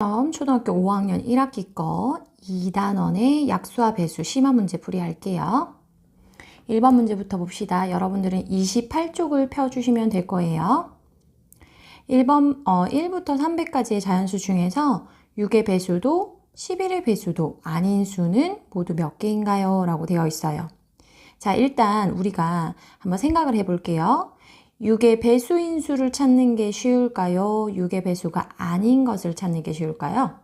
다음 초등학교 5학년 1학기 거 2단원의 약수와 배수 심화 문제 풀이할게요. 1번 문제부터 봅시다. 여러분들은 28쪽을 펴주시면 될 거예요. 1번 1부터 300까지의 자연수 중에서 6의 배수도 11의 배수도 아닌 수는 모두 몇 개인가요? 라고 되어 있어요. 자, 일단 우리가 한번 생각을 해볼게요. 6의 배수인 수를 찾는 게 쉬울까요? 6의 배수가 아닌 것을 찾는 게 쉬울까요?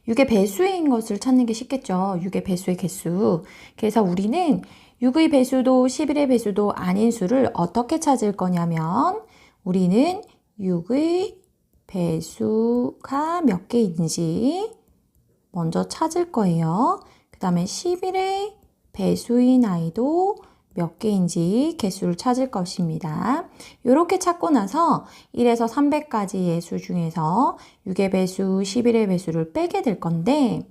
6의 배수인 것을 찾는 게 쉽겠죠. 6의 배수의 개수. 그래서 우리는 6의 배수도 11의 배수도 아닌 수를 어떻게 찾을 거냐면 우리는 6의 배수가 몇 개인지 먼저 찾을 거예요. 그 다음에 11의 배수인 아이도 몇 개인지 개수를 찾을 것입니다. 이렇게 찾고 나서 1에서 300까지의 수 중에서 6의 배수, 11의 배수를 빼게 될 건데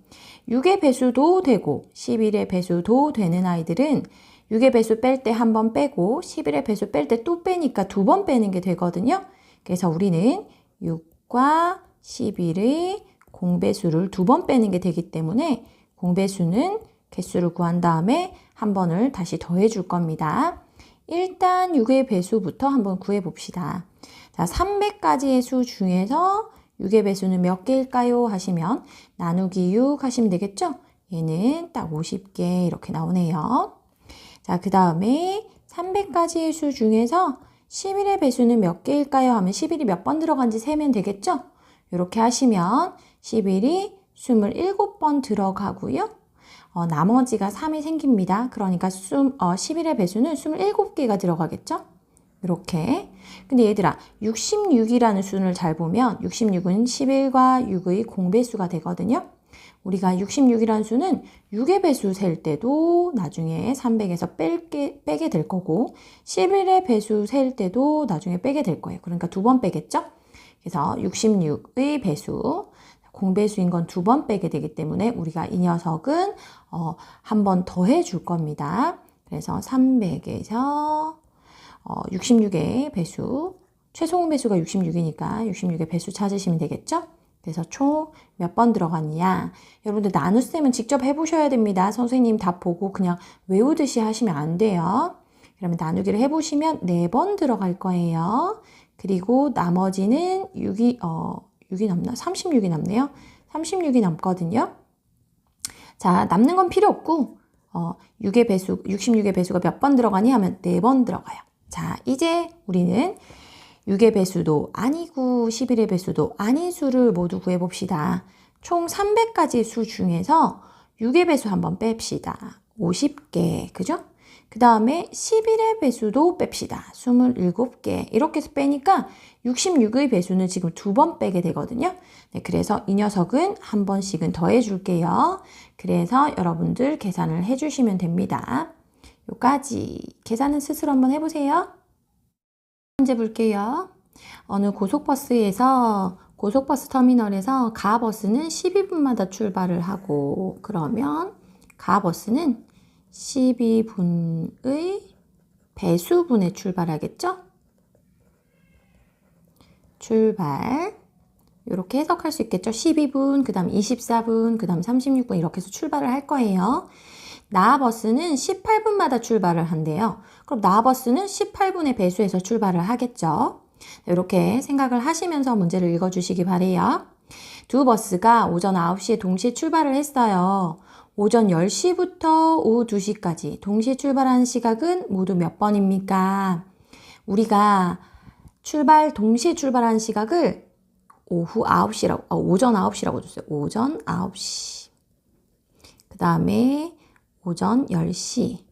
6의 배수도 되고 11의 배수도 되는 아이들은 6의 배수 뺄 때 한 번 빼고 11의 배수 뺄 때 또 빼니까 두 번 빼는 게 되거든요. 그래서 우리는 6과 11의 공배수를 두 번 빼는 게 되기 때문에 공배수는 개수를 구한 다음에 한 번을 다시 더해 줄 겁니다. 일단 6의 배수부터 한번 구해 봅시다. 자, 300가지의 수 중에서 6의 배수는 몇 개일까요? 하시면 나누기 6 하시면 되겠죠? 얘는 딱 50개 이렇게 나오네요. 자, 그 다음에 300가지의 수 중에서 11의 배수는 몇 개일까요? 하면 11이 몇 번 들어간지 세면 되겠죠? 이렇게 하시면 11이 27번 들어가고요. 나머지가 3이 생깁니다. 그러니까 11의 배수는 27개가 들어가겠죠? 이렇게. 근데 얘들아, 66이라는 수를 잘 보면 66은 11과 6의 공배수가 되거든요. 우리가 66이라는 수는 6의 배수 셀 때도 나중에 300에서 빼게 될 거고 11의 배수 셀 때도 나중에 빼게 될 거예요. 그러니까 두 번 빼겠죠? 그래서 66의 배수, 공배수인 건 두 번 빼게 되기 때문에 우리가 이 녀석은 한 번 더 해줄 겁니다. 그래서 300에서 66의 배수, 최소 배수가 66이니까 66의 배수 찾으시면 되겠죠? 그래서 총 몇 번 들어갔냐? 여러분들 나눗셈은 직접 해보셔야 됩니다. 선생님 답 보고 그냥 외우듯이 하시면 안 돼요. 그러면 나누기를 해보시면 4번 들어갈 거예요. 그리고 나머지는 6이 남나? 36이 남네요. 36이 남거든요. 자, 남는 건 필요 없고 66의 배수가 몇 번 들어가니 하면 4번 들어가요. 자, 이제 우리는 6의 배수도 아니고 11의 배수도 아닌 수를 모두 구해봅시다. 총 300가지 수 중에서 6의 배수 한번 뺍시다. 50개, 그죠? 그 다음에 11의 배수도 뺍시다. 27개. 이렇게 해서 빼니까 66의 배수는 지금 두 번 빼게 되거든요. 네, 그래서 이 녀석은 한 번씩은 더 해줄게요. 그래서 여러분들 계산을 해주시면 됩니다. 요까지. 계산은 스스로 한번 해보세요. 문제 볼게요. 어느 고속버스 터미널에서 가버스는 12분마다 출발을 하고 그러면 가버스는 12분의 배수분에 출발하겠죠? 출발. 이렇게 해석할 수 있겠죠? 12분, 그 다음 24분, 그 다음 36분 이렇게 해서 출발을 할 거예요. 나버스는 18분마다 출발을 한대요. 그럼 나버스는 18분의 배수에서 출발을 하겠죠? 이렇게 생각을 하시면서 문제를 읽어주시기 바래요. 두 버스가 오전 9시에 동시에 출발을 했어요. 오전 10시부터 오후 2시까지 동시에 출발하는 시각은 모두 몇 번입니까? 우리가 동시에 출발하는 시각을 오전 9시라고 줬어요. 오전 9시. 그 다음에 오전 10시.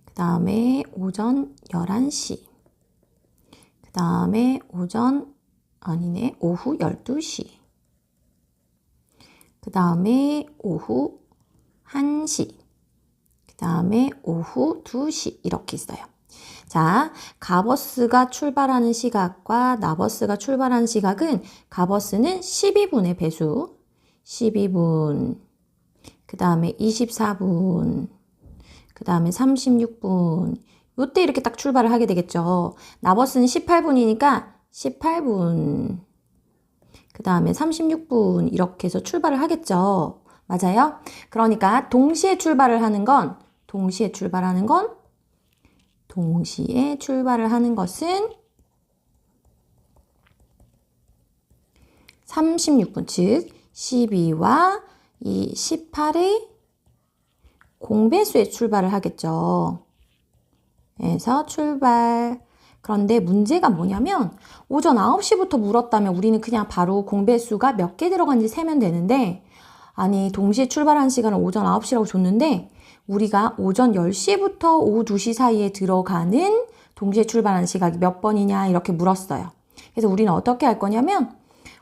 그 다음에 오전 11시. 그 다음에 오후 12시. 그 다음에 오후 1시. 그 다음에 오후 2시. 이렇게 있어요. 자, 가버스가 출발하는 시각과 나버스가 출발하는 시각은 가버스는 12분의 배수. 12분. 그 다음에 24분. 그 다음에 36분. 이때 이렇게 딱 출발을 하게 되겠죠. 나버스는 18분이니까 18분. 그 다음에 36분 이렇게 해서 출발을 하겠죠. 맞아요? 그러니까 동시에 출발을 하는 건 36분, 즉 12와 이 18의 공배수에 출발을 하겠죠. 그래서 출발. 그런데 문제가 뭐냐면 오전 9시부터 물었다면 우리는 그냥 바로 공배수가 몇 개 들어간지 세면 되는데, 아니 동시에 출발한 시간을 오전 9시라고 줬는데 우리가 오전 10시부터 오후 2시 사이에 들어가는 동시에 출발한 시각이 몇 번이냐 이렇게 물었어요. 그래서 우리는 어떻게 할 거냐면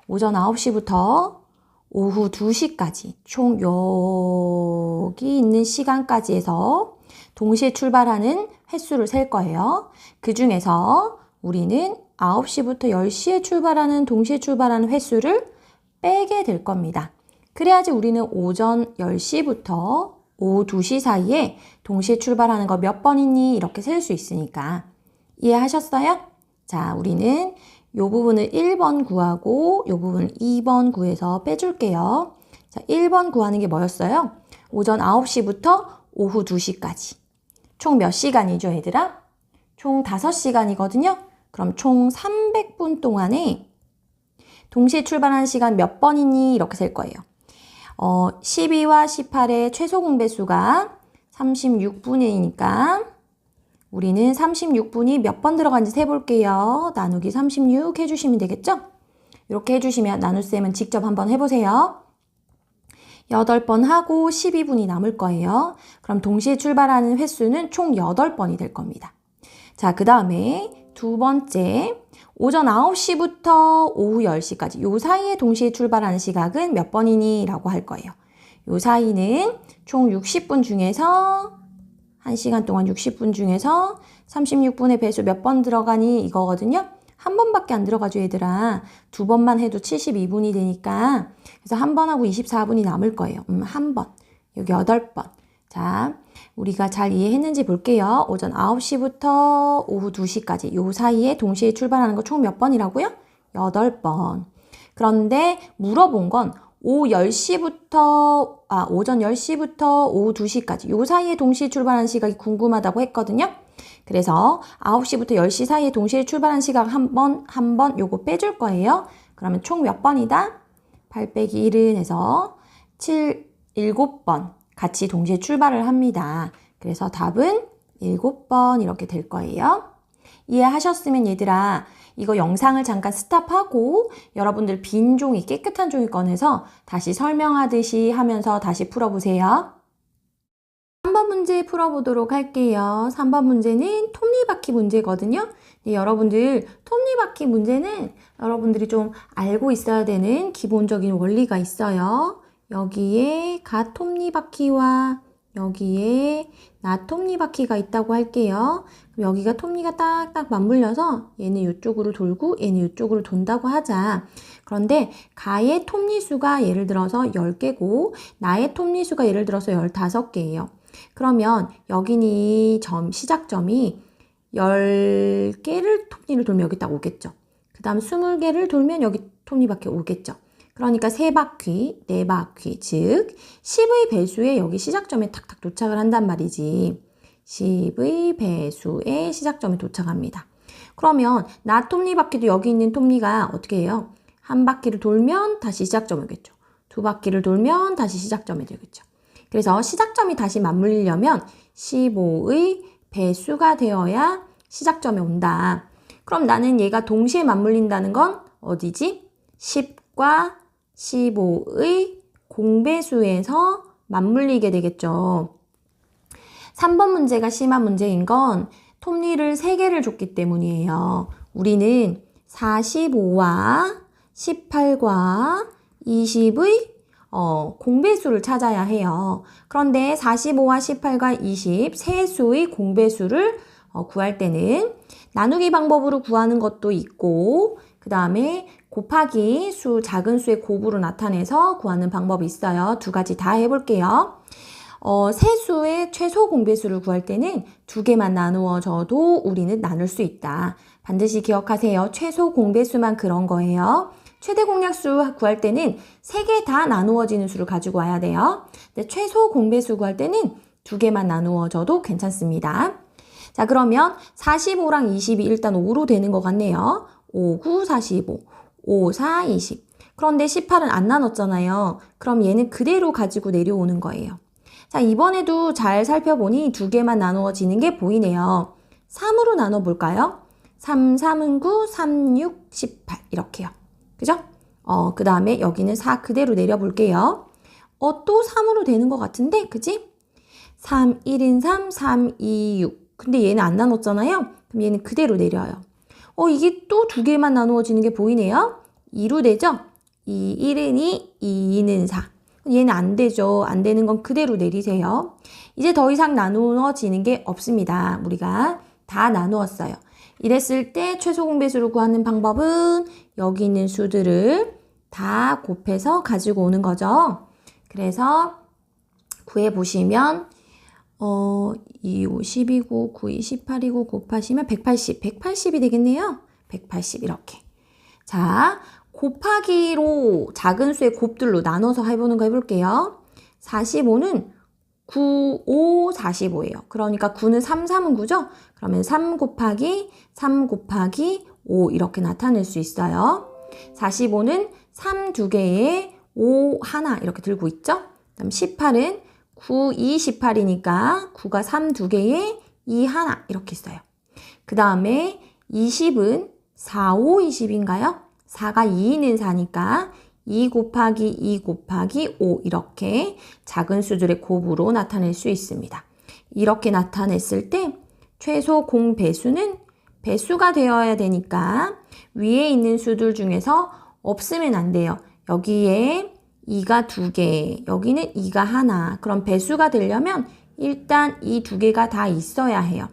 오전 9시부터 오후 2시까지 총 여기 있는 시간까지 해서 동시에 출발하는 횟수를 셀 거예요. 그 중에서 우리는 9시부터 10시에 출발하는 동시에 출발하는 횟수를 빼게 될 겁니다. 그래야지 우리는 오전 10시부터 오후 2시 사이에 동시에 출발하는 거 몇 번이니 이렇게 셀 수 있으니까. 이해하셨어요? 자, 우리는 이 부분을 1번 구하고 이 부분을 2번 구해서 빼줄게요. 자, 1번 구하는 게 뭐였어요? 오전 9시부터 오후 2시까지. 총 몇 시간이죠, 얘들아? 총 5시간이거든요. 그럼 총 300분 동안에 동시에 출발하는 시간 몇 번이니 이렇게 셀 거예요. 12와 18의 최소 공배수가 36분이니까 우리는 36분이 몇 번 들어간지 세볼게요. 나누기 36 해주시면 되겠죠? 이렇게 해주시면 나눗셈은 직접 한번 해보세요. 8번 하고 12분이 남을 거예요. 그럼 동시에 출발하는 횟수는 총 8번이 될 겁니다. 자, 그 다음에 두 번째, 오전 9시부터 오후 10시까지 요 사이에 동시에 출발하는 시각은 몇 번이니? 라고 할 거예요. 요 사이는 총 60분 중에서 1시간 동안 60분 중에서 36분의 배수 몇 번 들어가니? 이거거든요. 한 번밖에 안 들어가죠, 얘들아. 두 번만 해도 72분이 되니까. 그래서 한 번 하고 24분이 남을 거예요. 한 번. 여기 8번. 자, 우리가 잘 이해했는지 볼게요. 오전 9시부터 오후 2시까지 요 사이에 동시에 출발하는 거 총 몇 번이라고요? 8번. 그런데 물어본 건 오전 10시부터 오후 2시까지 요 사이에 동시에 출발하는 시각이 궁금하다고 했거든요. 그래서 9시부터 10시 사이에 동시에 출발한 시각 한 번 요거 빼줄 거예요. 그러면 총 몇 번이다? 8 빼기 1은 해서 7번 같이 동시에 출발을 합니다. 그래서 답은 7번 이렇게 될 거예요. 이해하셨으면 얘들아, 이거 영상을 잠깐 스탑하고 여러분들 빈 종이, 깨끗한 종이 꺼내서 다시 설명하듯이 하면서 다시 풀어보세요. 3번 문제 풀어보도록 할게요. 3번 문제는 톱니바퀴 문제거든요. 여러분들 톱니바퀴 문제는 여러분들이 좀 알고 있어야 되는 기본적인 원리가 있어요. 여기에 가 톱니바퀴와 여기에 나 톱니바퀴가 있다고 할게요. 그럼 여기가 톱니가 딱딱 맞물려서 얘는 이쪽으로 돌고 얘는 이쪽으로 돈다고 하자. 그런데 가의 톱니수가 예를 들어서 10개고 나의 톱니수가 예를 들어서 15개예요. 그러면 여기니 시작점이 10개를 톱니를 돌면 여기 딱 오겠죠. 그 다음 20개를 돌면 여기 톱니바퀴 오겠죠. 그러니까 3바퀴, 4바퀴, 즉 10의 배수에 여기 시작점에 탁탁 도착을 한단 말이지. 10의 배수에 시작점에 도착합니다. 그러면 나 톱니바퀴도 여기 있는 톱니가 어떻게 해요? 한 바퀴를 돌면 다시 시작점에 오겠죠. 두 바퀴를 돌면 다시 시작점에 되겠죠. 그래서 시작점이 다시 맞물리려면 15의 배수가 되어야 시작점에 온다. 그럼 나는 얘가 동시에 맞물린다는 건 어디지? 10과 15의 공배수에서 맞물리게 되겠죠. 3번 문제가 심한 문제인 건 톱니를 3개를 줬기 때문이에요. 우리는 45와 18과 20의 공배수를 찾아야 해요. 그런데 45와 18과 20 세 수의 공배수를 구할 때는 나누기 방법으로 구하는 것도 있고 그 다음에 곱하기 작은 수의 곱으로 나타내서 구하는 방법이 있어요. 두 가지 다 해볼게요. 세 수의 최소 공배수를 구할 때는 2개만 나누어져도 우리는 나눌 수 있다. 반드시 기억하세요. 최소 공배수만 그런 거예요. 최대 공약수 구할 때는 3개 다 나누어지는 수를 가지고 와야 돼요. 근데 최소 공배수 구할 때는 2개만 나누어져도 괜찮습니다. 자, 그러면 45랑 20이 일단 5로 되는 것 같네요. 5, 9, 45, 5, 4, 20. 그런데 18은 안 나눴잖아요. 그럼 얘는 그대로 가지고 내려오는 거예요. 자, 이번에도 잘 살펴보니 2개만 나누어지는 게 보이네요. 3으로 나눠볼까요? 3, 3은 9, 3, 6, 18 이렇게요. 그죠? 그 다음에 여기는 4 그대로 내려볼게요. 또 3으로 되는 것 같은데, 그지? 3, 1은 3, 3, 2, 6. 근데 얘는 안 나눴잖아요? 그럼 얘는 그대로 내려요. 이게 또 2개만 나누어지는 게 보이네요? 2로 되죠? 2, 1은 2, 2는 4. 얘는 안 되죠. 안 되는 건 그대로 내리세요. 이제 더 이상 나누어지는 게 없습니다. 우리가 다 나누었어요. 이랬을 때 최소 공배수를 구하는 방법은 여기 있는 수들을 다 곱해서 가지고 오는 거죠. 그래서 구해보시면 2, 5, 10이고 9, 2, 18이고 곱하시면 180. 180이 되겠네요. 180 이렇게. 자, 곱하기로 작은 수의 곱들로 나눠서 해보는 거 해볼게요. 45는 9, 5, 45예요. 그러니까 9는 3, 3은 9죠? 그러면 3 곱하기 3 곱하기 5 이렇게 나타낼 수 있어요. 45는 3 2개에 5 하나 이렇게 들고 있죠? 그다음 18은 9, 2, 18이니까 9가 3 2개에 2 하나 이렇게 있어요. 그 다음에 20은 4, 5, 20인가요? 4가 2는 4니까 2 곱하기 2 곱하기 5 이렇게 작은 수들의 곱으로 나타낼 수 있습니다. 이렇게 나타냈을 때 최소 공배수는 배수가 되어야 되니까 위에 있는 수들 중에서 없으면 안 돼요. 여기에 2가 2개, 여기는 2가 하나. 그럼 배수가 되려면 일단 이 2개가 다 있어야 해요.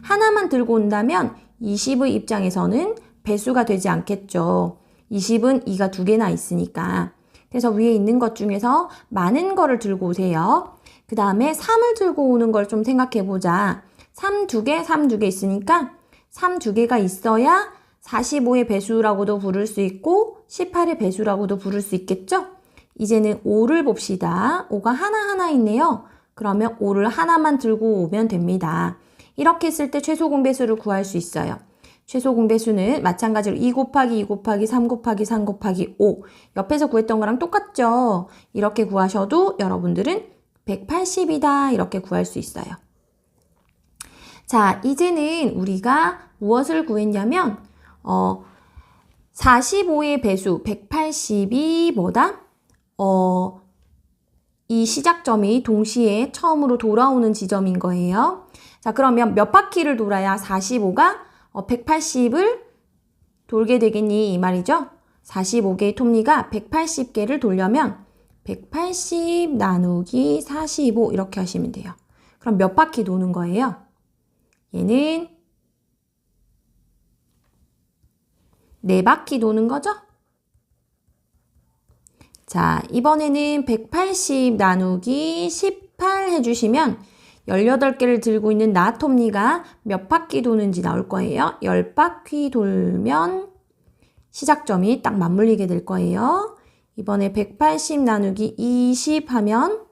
하나만 들고 온다면 20의 입장에서는 배수가 되지 않겠죠. 20은 2가 2개나 있으니까. 그래서 위에 있는 것 중에서 많은 거를 들고 오세요. 그 다음에 3을 들고 오는 걸 좀 생각해 보자. 3 2개, 3 2개 있으니까 3 2개가 있어야 45의 배수라고도 부를 수 있고 18의 배수라고도 부를 수 있겠죠? 이제는 5를 봅시다. 5가 하나하나 있네요. 그러면 5를 하나만 들고 오면 됩니다. 이렇게 했을 때 최소 공배수를 구할 수 있어요. 최소 공배수는 마찬가지로 2 곱하기 2 곱하기 3 곱하기 3 곱하기 5. 옆에서 구했던 거랑 똑같죠? 이렇게 구하셔도 여러분들은 180이다 이렇게 구할 수 있어요. 자, 이제는 우리가 무엇을 구했냐면 45의 배수 180이 뭐다? 이 시작점이 동시에 처음으로 돌아오는 지점인 거예요. 자, 그러면 몇 바퀴를 돌아야 45가 180을 돌게 되겠니? 이 말이죠. 45개의 톱니가 180개를 돌려면 180 나누기 45 이렇게 하시면 돼요. 그럼 몇 바퀴 도는 거예요? 얘는 4바퀴 도는 거죠? 자, 이번에는 180 나누기 18 해주시면 18개를 들고 있는 나 톱니가 몇 바퀴 도는지 나올 거예요. 10바퀴 돌면 시작점이 딱 맞물리게 될 거예요. 이번에 180 나누기 20 하면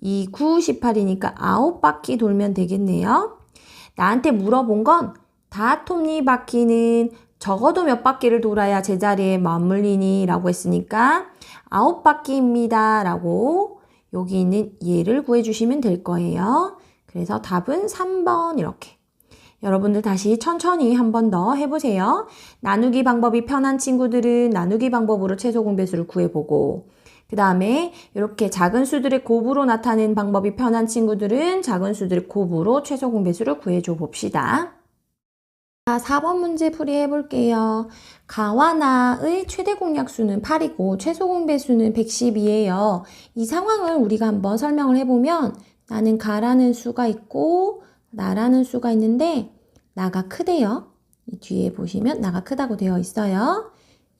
2, 9, 18이니까 9바퀴 돌면 되겠네요. 나한테 물어본 건 다 톱니바퀴는 적어도 몇 바퀴를 돌아야 제자리에 맞물리니? 라고 했으니까 9바퀴입니다. 라고 여기 있는 얘를 구해주시면 될 거예요. 그래서 답은 3번 이렇게. 여러분들 다시 천천히 한 번 더 해보세요. 나누기 방법이 편한 친구들은 나누기 방법으로 최소 공배수를 구해보고 그 다음에 이렇게 작은 수들의 곱으로 나타낸 방법이 편한 친구들은 작은 수들의 곱으로 최소 공배수를 구해줘 봅시다. 자, 4번 문제 풀이 해볼게요. 가와 나의 최대 공약수는 8이고 최소 공배수는 112예요. 이 상황을 우리가 한번 설명을 해보면 나는 가라는 수가 있고 나라는 수가 있는데 나가 크대요. 이 뒤에 보시면 나가 크다고 되어 있어요.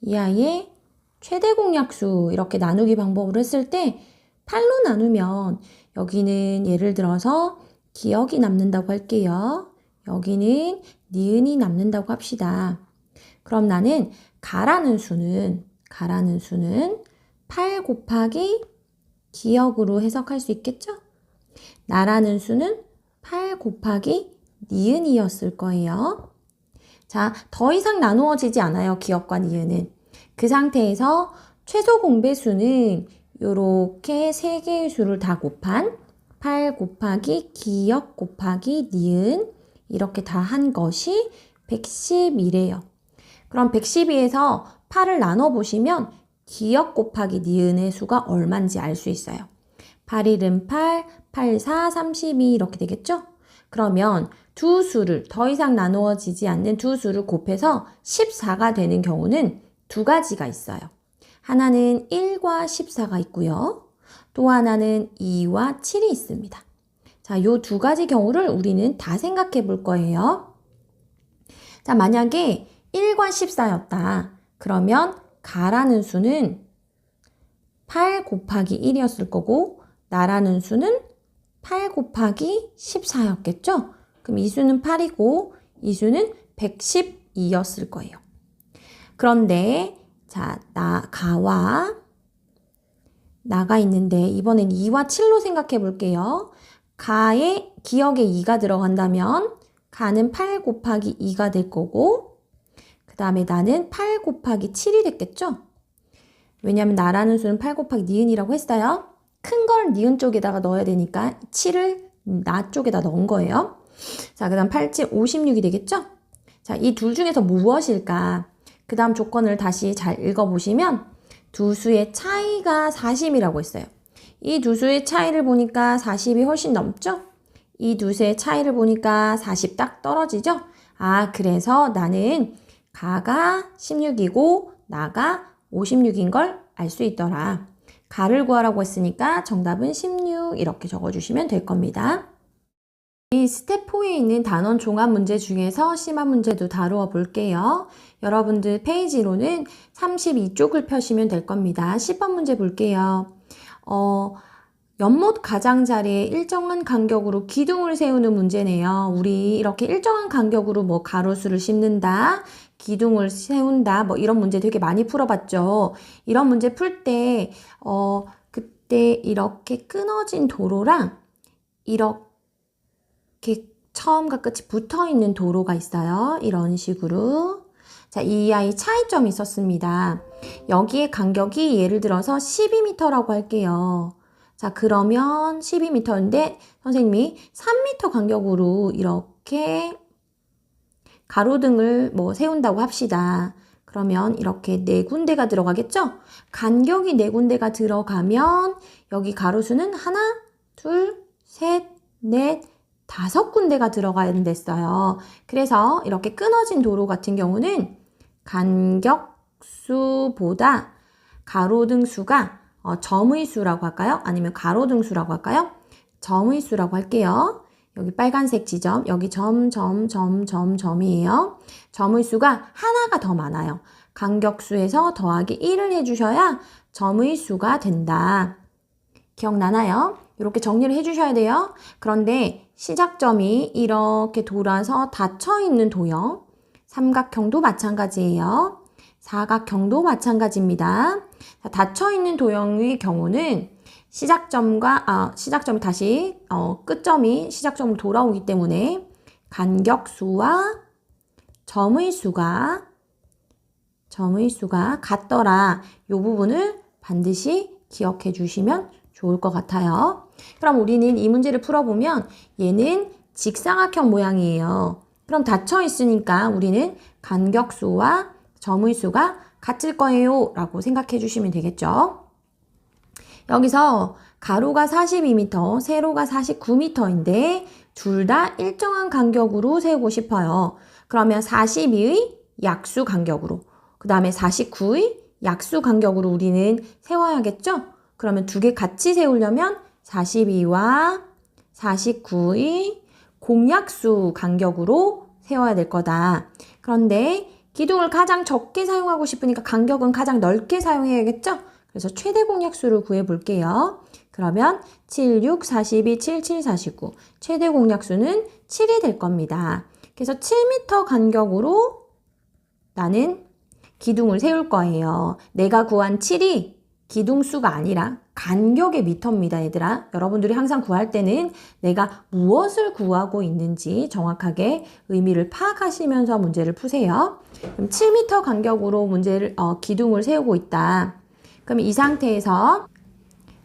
이 아이의 최대 공약수 이렇게 나누기 방법으로 했을 때 8로 나누면 여기는 예를 들어서 기억이 남는다고 할게요. 여기는 니은이 남는다고 합시다. 그럼 나는 가라는 수는 가라는 수는 8 곱하기 기역으로 해석할 수 있겠죠? 나라는 수는 8 곱하기 니은이었을 거예요. 자, 더 이상 나누어지지 않아요. 기역과 니은은. 그 상태에서 최소 공배수는 이렇게 3개의 수를 다 곱한 8 곱하기 기역 곱하기 니은 이렇게 다 한 것이 110이래요. 그럼 112에서 8을 나눠보시면 기역 곱하기 니은의 수가 얼마인지 알 수 있어요. 8, 1은 8, 8, 4, 32 이렇게 되겠죠? 그러면 두 수를 더 이상 나누어지지 않는 두 수를 곱해서 14가 되는 경우는 두 가지가 있어요. 하나는 1과 14가 있고요. 또 하나는 2와 7이 있습니다. 자, 요 두 가지 경우를 우리는 다 생각해 볼 거예요. 자, 만약에 1과 14였다. 그러면 가라는 수는 8 곱하기 1이었을 거고 나라는 수는 8 곱하기 14였겠죠? 그럼 이 수는 8이고 이 수는 112였을 거예요. 그런데 자, 가와 나가 있는데 이번엔 2와 7로 생각해 볼게요. 가에 기역에 2가 들어간다면 가는 8 곱하기 2가 될 거고 그 다음에 나는 8 곱하기 7이 됐겠죠? 왜냐하면 나라는 수는 8 곱하기 니은이라고 했어요. 큰 걸 니은 쪽에다가 넣어야 되니까 7을 나 쪽에다 넣은 거예요. 자, 그 다음 8, 7, 56이 되겠죠? 자, 이 둘 중에서 무엇일까? 그 다음 조건을 다시 잘 읽어보시면 두 수의 차이가 40이라고 했어요. 이 두 수의 차이를 보니까 40이 훨씬 넘죠? 이 두 수의 차이를 보니까 40 딱 떨어지죠? 아, 그래서 나는 가가 16이고 나가 56인 걸 알 수 있더라. 가를 구하라고 했으니까 정답은 16 이렇게 적어주시면 될 겁니다. 이 스텝 4에 있는 단원 종합 문제 중에서 심화 문제도 다루어 볼게요. 여러분들 페이지로는 32쪽을 펴시면 될 겁니다. 10번 문제 볼게요. 연못 가장자리에 일정한 간격으로 기둥을 세우는 문제네요. 우리 이렇게 일정한 간격으로 뭐 가로수를 심는다, 기둥을 세운다, 뭐 이런 문제 되게 많이 풀어봤죠. 이런 문제 풀 때, 그때 이렇게 끊어진 도로랑 이렇게 처음과 끝이 붙어 있는 도로가 있어요. 이런 식으로. 자, 이 아이 차이점이 있었습니다. 여기에 간격이 예를 들어서 12m라고 할게요. 자, 그러면 12m인데 선생님이 3m 간격으로 이렇게 가로등을 뭐 세운다고 합시다. 그러면 이렇게 4군데가 들어가겠죠? 간격이 4군데가 들어가면 여기 가로수는 하나, 둘, 셋, 넷, 5군데가 들어가야 됐어요. 그래서 이렇게 끊어진 도로 같은 경우는 간격수보다 가로등 수가 점의 수라고 할까요? 아니면 가로등 수라고 할까요? 점의 수라고 할게요. 여기 빨간색 지점, 여기 점이에요. 점의 수가 하나가 더 많아요. 간격수에서 더하기 1을 해주셔야 점의 수가 된다. 기억나나요? 이렇게 정리를 해주셔야 돼요. 그런데 시작점이 이렇게 돌아서 닫혀있는 도형, 삼각형도 마찬가지예요. 사각형도 마찬가지입니다. 닫혀있는 도형의 경우는 시작점이 다시 끝점이 시작점으로 돌아오기 때문에 간격수와 점의 수가 같더라. 이 부분을 반드시 기억해 주시면 좋을 것 같아요. 그럼 우리는 이 문제를 풀어보면 얘는 직사각형 모양이에요. 그럼 닫혀 있으니까 우리는 간격수와 점의 수가 같을 거예요 라고 생각해 주시면 되겠죠. 여기서 가로가 42m, 세로가 49m인데 둘 다 일정한 간격으로 세우고 싶어요. 그러면 42의 약수 간격으로, 그 다음에 49의 약수 간격으로 우리는 세워야겠죠? 그러면 두 개 같이 세우려면 42와 49의 공약수 간격으로 세워야 될 거다. 그런데 기둥을 가장 적게 사용하고 싶으니까 간격은 가장 넓게 사용해야겠죠? 그래서 최대 공약수를 구해 볼게요. 그러면 7, 6, 42, 7, 7, 49. 최대 공약수는 7이 될 겁니다. 그래서 7m 간격으로 나는 기둥을 세울 거예요. 내가 구한 7이 기둥수가 아니라 간격의 미터입니다, 얘들아. 여러분들이 항상 구할 때는 내가 무엇을 구하고 있는지 정확하게 의미를 파악하시면서 문제를 푸세요. 그럼 7m 간격으로 기둥을 세우고 있다. 그럼 이 상태에서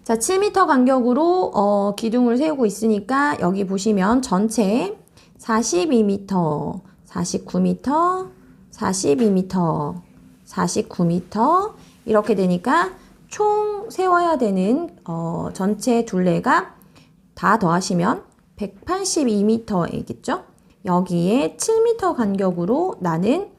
자, 7m 간격으로 기둥을 세우고 있으니까 여기 보시면 전체 42m, 49m, 42m, 49m 이렇게 되니까 총 세워야 되는 전체 둘레가 다 더하시면 182m이겠죠? 여기에 7m 간격으로 나는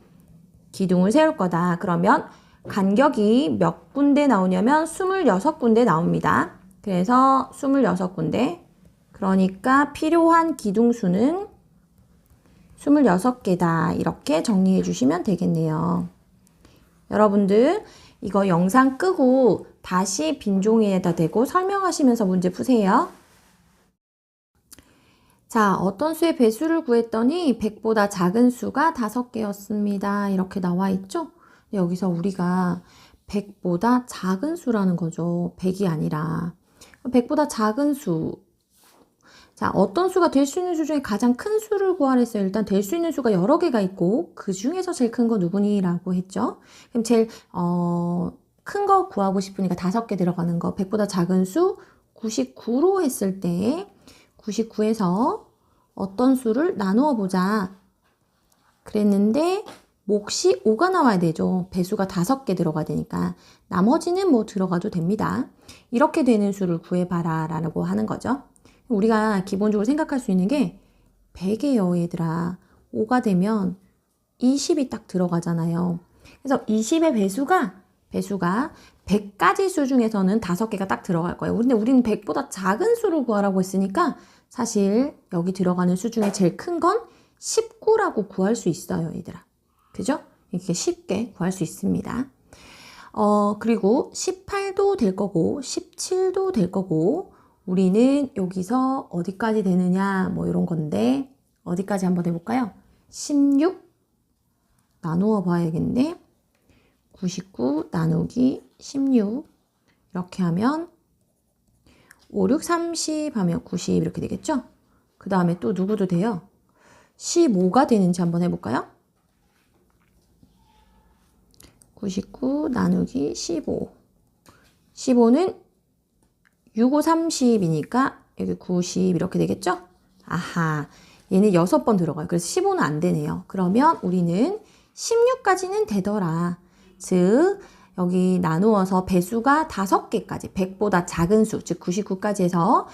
기둥을 세울 거다. 그러면 간격이 몇 군데 나오냐면 26군데 나옵니다. 그래서 26군데. 그러니까 필요한 기둥수는 26개다. 이렇게 정리해 주시면 되겠네요. 여러분들 이거 영상 끄고 다시 빈 종이에다 대고 설명하시면서 문제 푸세요. 자, 어떤 수의 배수를 구했더니 100보다 작은 수가 5개였습니다. 이렇게 나와 있죠? 여기서 우리가 100보다 작은 수라는 거죠. 100이 아니라. 100보다 작은 수. 자, 어떤 수가 될 수 있는 수 중에 가장 큰 수를 구하랬어요. 일단 될 수 있는 수가 여러 개가 있고 그 중에서 제일 큰 거 누구니? 라고 했죠. 그럼 제일 큰 거 구하고 싶으니까 5개 들어가는 거. 100보다 작은 수 99로 했을 때 99에서 어떤 수를 나누어 보자. 그랬는데 몫이 5가 나와야 되죠. 배수가 5개 들어가야 되니까. 나머지는 뭐 들어가도 됩니다. 이렇게 되는 수를 구해봐라 라고 하는 거죠. 우리가 기본적으로 생각할 수 있는 게 100이에요, 얘들아. 5가 되면 20이 딱 들어가잖아요. 그래서 20의 배수가 100가지 수 중에서는 5개가 딱 들어갈 거예요. 근데 우리는 100보다 작은 수를 구하라고 했으니까 사실 여기 들어가는 수 중에 제일 큰 건 19라고 구할 수 있어요, 얘들아. 그죠? 이렇게 쉽게 구할 수 있습니다. 그리고 18도 될 거고 17도 될 거고 우리는 여기서 어디까지 되느냐 뭐 이런 건데 어디까지 한번 해볼까요? 16 나누어 봐야겠네. 99 나누기 16 이렇게 하면 5, 6, 30 하면 90 이렇게 되겠죠? 그 다음에 또 누구도 돼요? 15가 되는지 한번 해볼까요? 99 나누기 15 15는 6, 5, 30이니까 여기 90 이렇게 되겠죠? 아하, 얘는 6번 들어가요. 그래서 15는 안 되네요. 그러면 우리는 16까지는 되더라. 즉 여기 나누어서 배수가 5개까지 100보다 작은 수, 즉 99까지 해서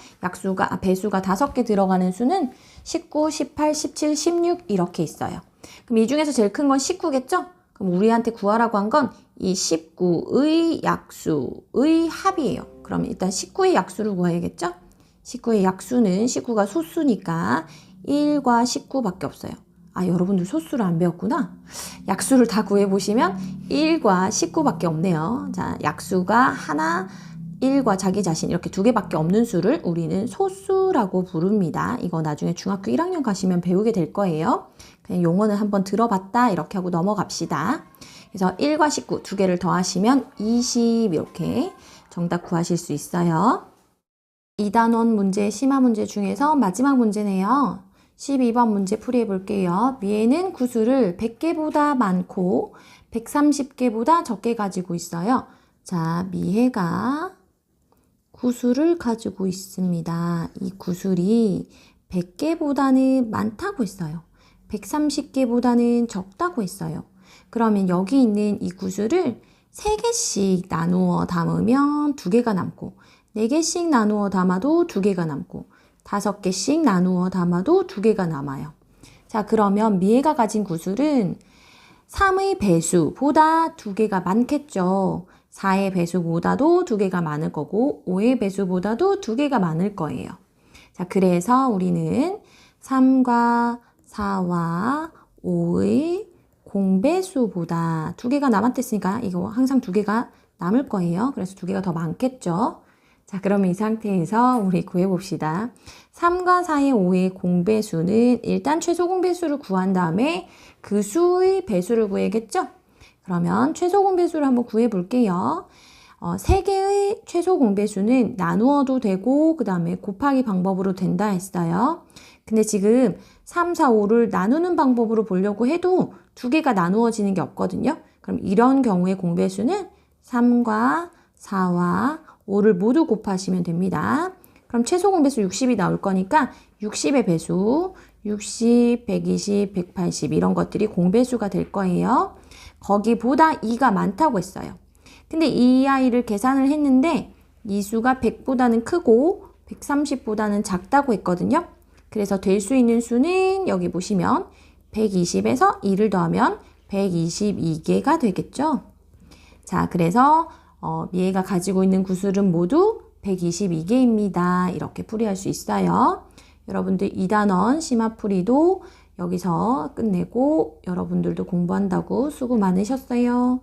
배수가 5개 들어가는 수는 19, 18, 17, 16 이렇게 있어요. 그럼 이 중에서 제일 큰 건 19겠죠? 그럼 우리한테 구하라고 한 건 이 19의 약수의 합이에요. 그럼 일단 19의 약수를 구해야겠죠? 19의 약수는 19가 소수니까 1과 19밖에 없어요. 아, 여러분들 소수를 안 배웠구나. 약수를 다 구해보시면 1과 19밖에 없네요. 자, 약수가 하나, 1과 자기 자신 이렇게 2개밖에 없는 수를 우리는 소수라고 부릅니다. 이거 나중에 중학교 1학년 가시면 배우게 될 거예요. 그냥 용어는 한번 들어봤다 이렇게 하고 넘어갑시다. 그래서 1과 19 2개를 더하시면 20 이렇게 정답 구하실 수 있어요. 2단원 문제, 심화 문제 중에서 마지막 문제네요. 12번 문제 풀이해 볼게요. 미에는 구수를 100개보다 많고 130개보다 적게 가지고 있어요. 자, 미해가 구수를 가지고 있습니다. 이 구술이 100개보다는 많다고 했어요. 130개보다는 적다고 했어요. 그러면 여기 있는 이 구술을 3개씩 나누어 담으면 2개가 남고 4개씩 나누어 담아도 2개가 남고 5개씩 나누어 담아도 2개가 남아요. 자, 그러면 미애가 가진 구술은 3의 배수보다 2개가 많겠죠. 4의 배수보다도 2개가 많을 거고 5의 배수보다도 2개가 많을 거예요. 자, 그래서 우리는 3과 4와 5의 공배수보다 2개가 남았댔으니까 이거 항상 2개가 남을 거예요. 그래서 2개가 더 많겠죠. 자, 그러면 이 상태에서 우리 구해봅시다. 3과 4의 5의 공배수는 일단 최소 공배수를 구한 다음에 그 수의 배수를 구해야겠죠? 그러면 최소 공배수를 한번 구해 볼게요. 3개의 최소 공배수는 나누어도 되고 그 다음에 곱하기 방법으로 된다 했어요. 근데 지금 3, 4, 5를 나누는 방법으로 보려고 해도 2개가 나누어지는 게 없거든요. 그럼 이런 경우에 공배수는 3과 4와 5를 모두 곱하시면 됩니다. 그럼 최소 공배수 60이 나올 거니까 60의 배수, 60, 120, 180 이런 것들이 공배수가 될 거예요. 거기보다 2가 많다고 했어요. 근데 이 아이를 계산을 했는데 이 수가 100보다는 크고 130보다는 작다고 했거든요. 그래서 될 수 있는 수는 여기 보시면 120에서 2를 더하면 122개가 되겠죠. 자, 그래서 미애가 가지고 있는 구술은 모두 122개입니다. 이렇게 풀이할 수 있어요. 여러분들 2단원 심화풀이도 여기서 끝내고 여러분들도 공부한다고 수고 많으셨어요.